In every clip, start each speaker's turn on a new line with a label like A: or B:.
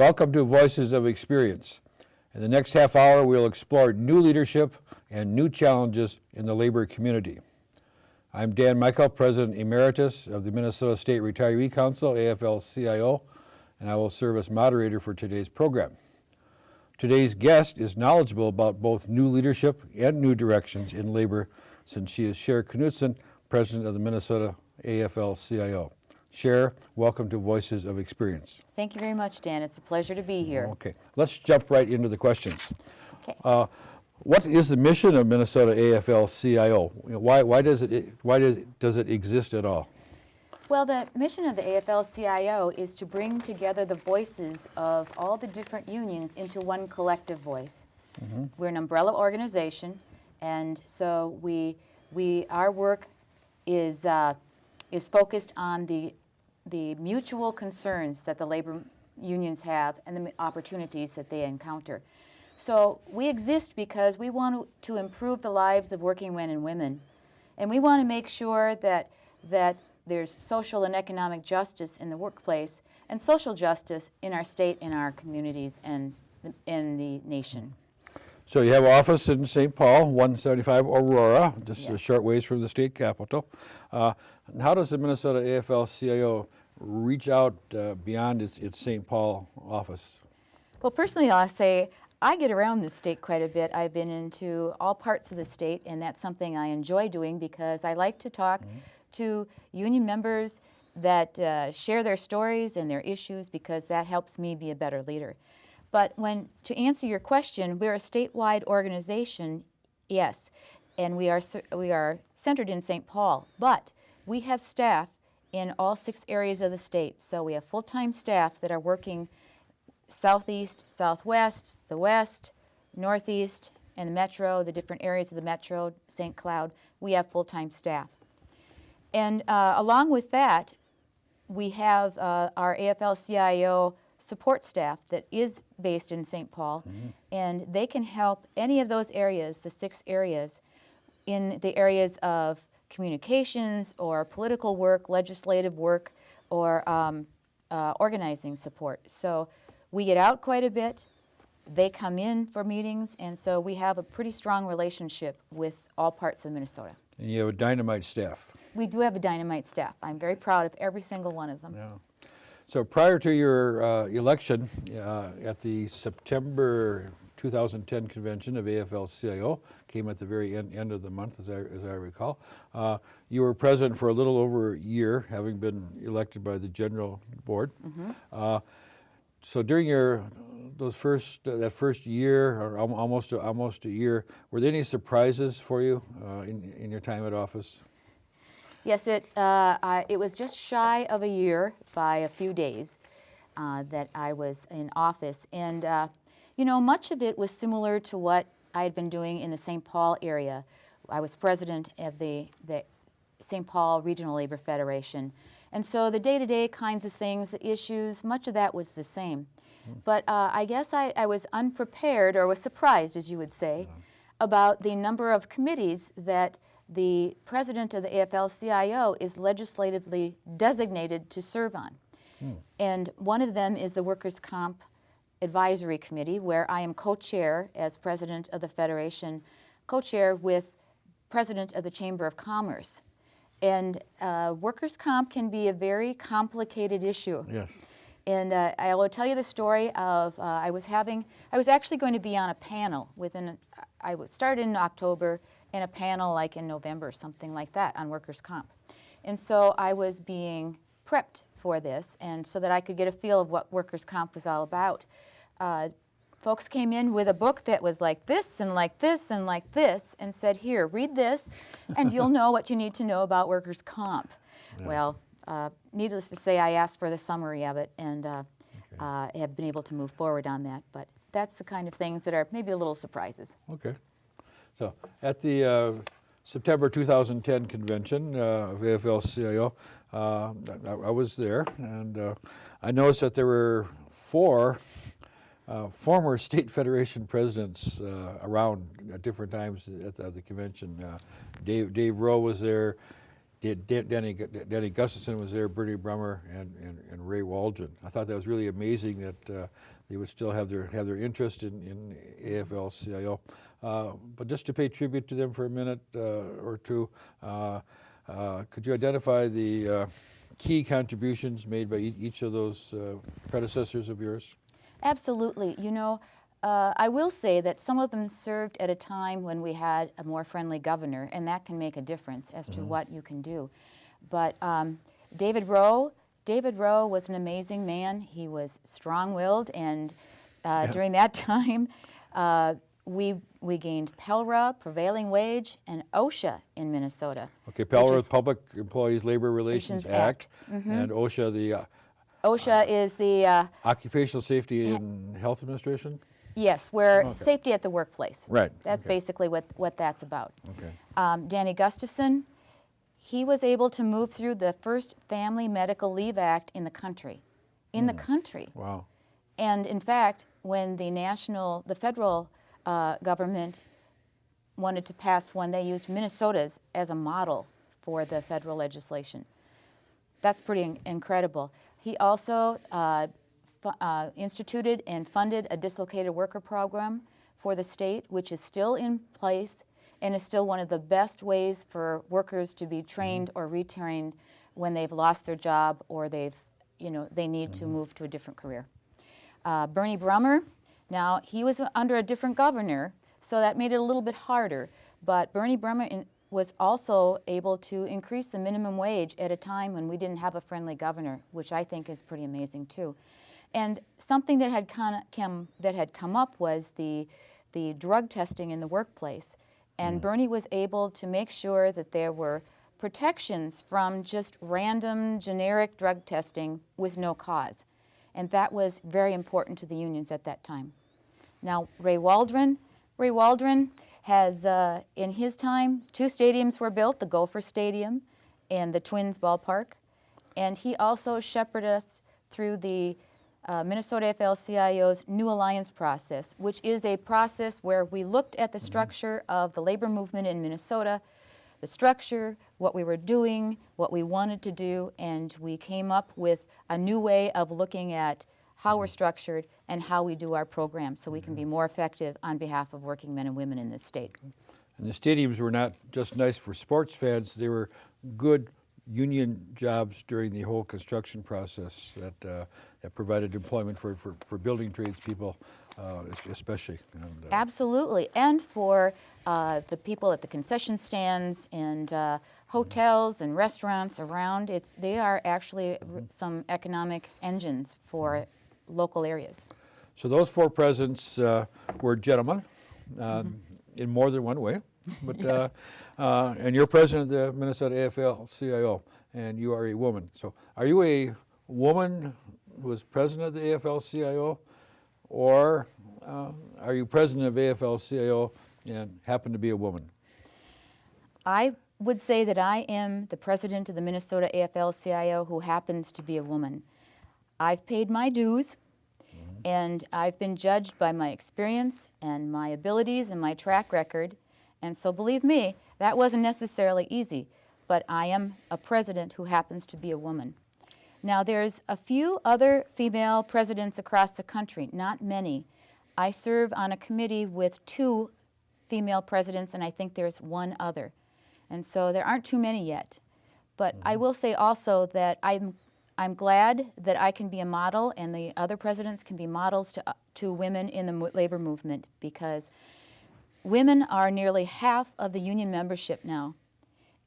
A: Welcome to Voices of Experience. In the next half hour, we'll explore new leadership and new challenges in the labor community. I'm Dan Mikel, President Emeritus of the Minnesota State Retiree Council, AFL-CIO, and I will serve as moderator for today's program. Today's guest is knowledgeable about both new leadership and new directions in labor, since she is Shar Knutson, President of the Minnesota AFL-CIO. Shar, welcome to Voices of Experience.
B: Thank you very much, Dan. It's a pleasure to be here.
A: Okay, let's jump right into the questions.
B: Okay.
A: What is the mission of Minnesota AFL-CIO? Why does it exist at all?
B: Well, the mission of the AFL-CIO is to bring together the voices of all the different unions into one collective voice. Mm-hmm. We're an umbrella organization, and so our work is focused on the mutual concerns that the labor unions have and the opportunities that they encounter. So we exist because we want to improve the lives of working men and women, and we want to make sure that there's social and economic justice in the workplace and social justice in our state, in our communities, and in the nation.
A: So you have an office in St. Paul, 175 Aurora, just
B: Yes.
A: a short ways from the state capitol. How does the Minnesota AFL-CIO reach out beyond its St. Paul office?
B: Well, personally, I'll say I get around the state quite a bit. I've been into all parts of the state, and that's something I enjoy doing because I like to talk to union members that share their stories and their issues, because that helps me be a better leader. But to answer your question, we're a statewide organization, yes, and we are centered in St. Paul, but we have staff in all 6 areas of the state. So we have full-time staff that are working southeast, southwest, the west, northeast, and the metro, the different areas of the metro, St. Cloud. We have full-time staff. And along with that, we have our AFL-CIO support staff that is based in St. Paul, and they can help any of those areas, the 6 areas, in the areas of communications or political work, legislative work, or organizing support. So we get out quite a bit. They come in for meetings, and so we have a pretty strong relationship with all parts of Minnesota.
A: And you have a dynamite staff.
B: We do have a dynamite staff. I'm very proud of every single one of them.
A: Yeah. So prior to your election at the September 2010 convention of AFL-CIO, came at the very end of the month, as I recall, you were president for a little over a year, having been elected by the general board. Mm-hmm. So during that first year, or almost a year, were there any surprises for you in your time at office?
B: Yes, it was just shy of a year by a few days that I was in office. And, much of it was similar to what I had been doing in the St. Paul area. I was president of the St. Paul Regional Labor Federation. And so the day-to-day kinds of things, the issues, much of that was the same. But I guess I was unprepared, or was surprised, as you would say, about the number of committees that the president of the AFL-CIO is legislatively designated to serve on. And one of them is the Workers' Comp Advisory Committee, where I am co-chair as president of the Federation, co-chair with president of the Chamber of Commerce. And workers' comp can be a very complicated issue.
A: Yes.
B: And I will tell you the story of I was actually going to be on a panel I would start in October, and a panel like in November, something like that, on workers' comp. And so I was being prepped for this, and so that I could get a feel of what workers' comp was all about. Folks came in with a book that was like this and like this and like this, and said, "Here, read this, and you'll know what you need to know about workers' comp." Yeah. Well, needless to say, I asked for the summary of it, and have been able to move forward on that. But that's the kind of things that are maybe a little surprises.
A: Okay. So at the September 2010 convention of AFL-CIO, I was there, and I noticed that there were 4 former state federation presidents around at different times at the convention. Dave Rowe was there, Danny Gustafson was there, Bernie Brummer, and Ray Waldron. I thought that was really amazing that they would still have their interest in AFL-CIO. But just to pay tribute to them for a minute or two, could you identify the key contributions made by each of those predecessors of yours?
B: Absolutely. You know, I will say that some of them served at a time when we had a more friendly governor, and that can make a difference as to what you can do. But David Rowe was an amazing man. He was strong-willed, and during that time, we gained PELRA, prevailing wage, and OSHA in Minnesota.
A: Okay, PELRA, Public Employees Labor Relations Act, and OSHA, the
B: OSHA is the
A: Occupational Safety and Health Administration?
B: yes, where safety at the workplace.
A: Right.
B: That's basically what that's about.
A: Okay.
B: Danny Gustafson, he was able to move through the first Family Medical Leave Act in the country. In the country.
A: Wow.
B: And in fact, when the federal government wanted to pass one, they used Minnesota's as a model for the federal legislation. That's pretty incredible. He also instituted and funded a dislocated worker program for the state, which is still in place and is still one of the best ways for workers to be trained or retrained when they've lost their job or they need to move to a different career. Bernie Brummer, now he was under a different governor, so that made it a little bit harder, but Bernie Brummer was also able to increase the minimum wage at a time when we didn't have a friendly governor, which I think is pretty amazing too. And something that had come up was the drug testing in the workplace. And Bernie was able to make sure that there were protections from just random generic drug testing with no cause. And that was very important to the unions at that time. Now, Ray Waldron has, in his time, 2 stadiums were built, the Gopher Stadium and the Twins Ballpark. And he also shepherded us through the Minnesota AFL-CIO's New Alliance process, which is a process where we looked at the structure of the labor movement in Minnesota, the structure, what we were doing, what we wanted to do, and we came up with a new way of looking at how we're structured and how we do our programs so we can be more effective on behalf of working men and women in this state.
A: And the stadiums were not just nice for sports fans, they were good union jobs during the whole construction process that provided employment for building tradespeople, especially. And,
B: absolutely, and for the people at the concession stands and hotels and restaurants around. They are actually some economic engines for local areas.
A: So those 4 presidents were gentlemen in more than one way. But
B: Yes.
A: And you're president of the Minnesota AFL-CIO, and you are a woman. So are you a woman who was president of the AFL-CIO, or are you president of AFL-CIO and happen to be a woman?
B: I would say that I am the president of the Minnesota AFL-CIO who happens to be a woman. I've paid my dues, and I've been judged by my experience and my abilities and my track record. And so believe me, that wasn't necessarily easy, but I am a president who happens to be a woman. Now there's a few other female presidents across the country, not many. I serve on a committee with 2 female presidents, and I think there's 1 other. And so there aren't too many yet. But I will say also that I'm glad that I can be a model and the other presidents can be models to women in the labor movement, because women are nearly half of the union membership now,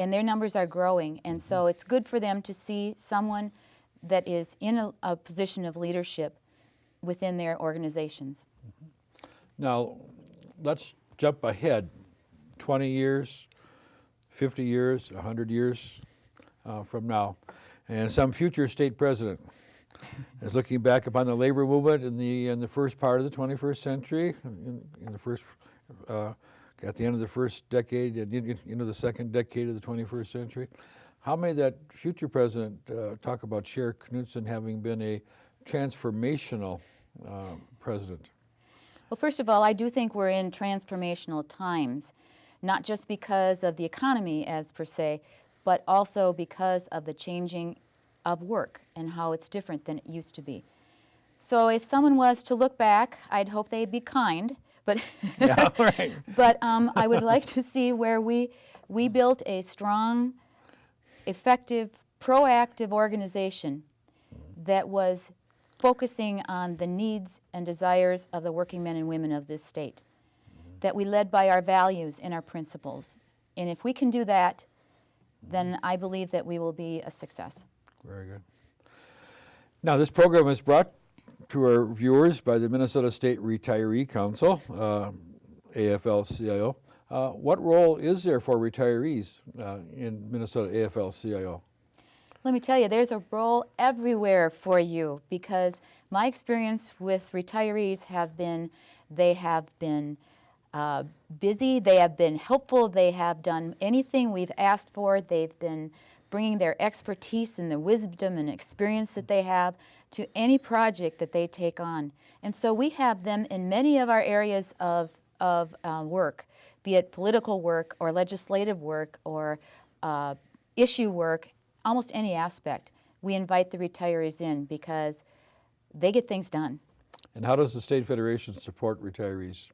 B: and their numbers are growing. And so it's good for them to see someone that is in a position of leadership within their organizations.
A: Now, let's jump ahead 20 years, 50 years, 100 years from now, and some future state president is looking back upon the labor movement in the first part of the 21st century, in the first at the end of the first decade and into the second decade of the 21st century. How may that future president talk about Shar Knutson having been a transformational president?
B: Well, first of all, I do think we're in transformational times, not just because of the economy as per se, but also because of the changing of work and how it's different than it used to be. So if someone was to look back, I'd hope they'd be kind, but
A: Yeah, right.
B: but I would like to see where we built a strong, effective, proactive organization that was focusing on the needs and desires of the working men and women of this state, that we led by our values and our principles. And if we can do that, then I believe that we will be a success.
A: Very good. Now, this program is brought to our viewers by the Minnesota State Retiree Council, AFL-CIO. What role is there for retirees in Minnesota AFL-CIO?
B: Let me tell you, there's a role everywhere for you, because my experience with retirees they have been busy, they have been helpful, they have done anything we've asked for, they've been bringing their expertise and the wisdom and experience that they have to any project that they take on. And so we have them in many of our areas of work, be it political work or legislative work or issue work, almost any aspect. We invite the retirees in because they get things done.
A: And how does the State Federation support retirees?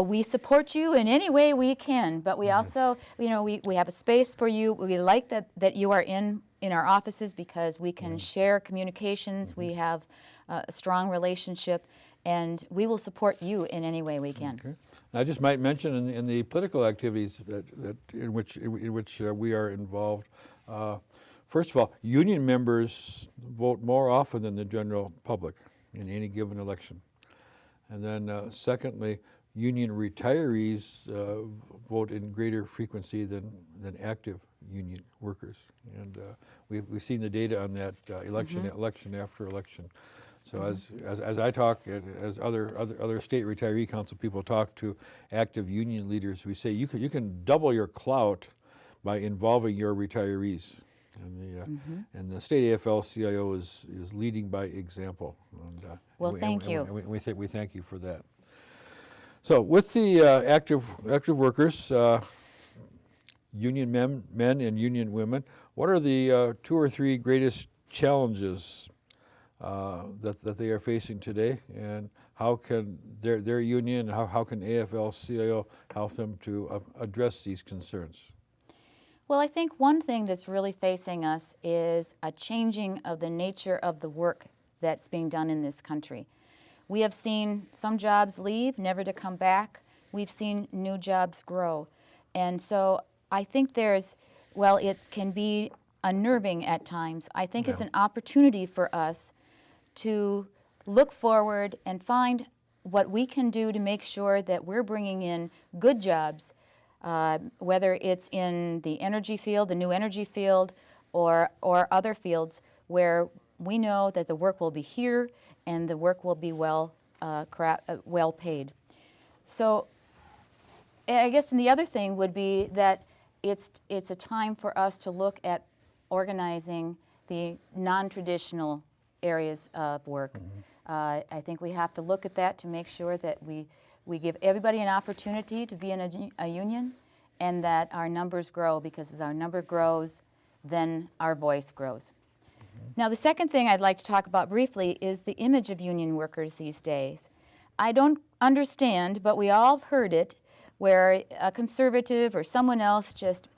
B: We support you in any way we can, but we also, we have a space for you. We like that you are in our offices because we can share communications. We have a strong relationship, and we will support you in any way we can.
A: Okay. I just might mention in the political activities in which we are involved. First of all, union members vote more often than the general public in any given election. And then secondly, union retirees vote in greater frequency than active union workers. And we've seen the data on that election after election. So as I talk, as other state retiree council people talk to active union leaders, we say you can double your clout by involving your retirees. And the state AFL-CIO is leading by example. And,
B: well, thank you.
A: We thank you for that. So with the active workers, union men and union women, what are the 2 or 3 greatest challenges that they are facing today, and how can their union, how can AFL-CIO help them to address these concerns?
B: Well, I think one thing that's really facing us is a changing of the nature of the work that's being done in this country. We have seen some jobs leave, never to come back. We've seen new jobs grow. And so I think it can be unnerving at times. I think it's an opportunity for us to look forward and find what we can do to make sure that we're bringing in good jobs, whether it's in the energy field, the new energy field, or other fields where we know that the work will be here and the work will be well paid. So I guess the other thing would be that it's a time for us to look at organizing the non-traditional areas of work. I think we have to look at that to make sure that we give everybody an opportunity to be in a union, and that our numbers grow, because as our number grows, then our voice grows. Now, the second thing I'd like to talk about briefly is the image of union workers these days. I don't understand, but we all have heard it, where a conservative or someone else just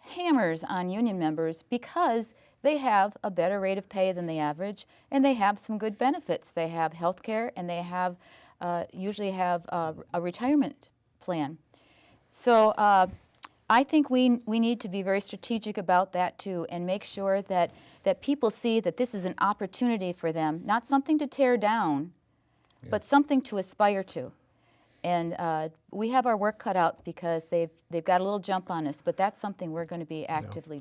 B: hammers on union members because they have a better rate of pay than the average, and they have some good benefits. They have health care, and they have usually have a retirement plan. So I think we need to be very strategic about that too, and make sure that people see that this is an opportunity for them, not something to tear down, but something to aspire to. And we have our work cut out because they've got a little jump on us, but that's something we're going to be actively